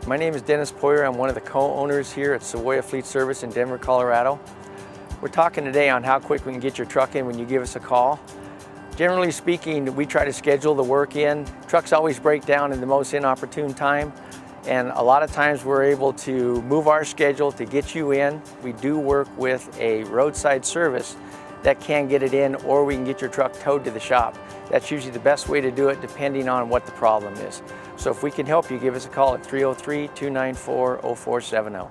My name is Dennis Poirier. I'm one of the co-owners here at Sawaya Fleet Service in Denver, Colorado. We're talking today on how quick we can get your truck in when you give us a call. Generally speaking, we try to schedule the work in. Trucks always break down in the most inopportune time, and a lot of times we're able to move our schedule to get you in. We do work with a roadside service that can get it in, or we can get your truck towed to the shop. That's usually the best way to do it depending on what the problem is. So if we can help you, give us a call at 303-294-0470.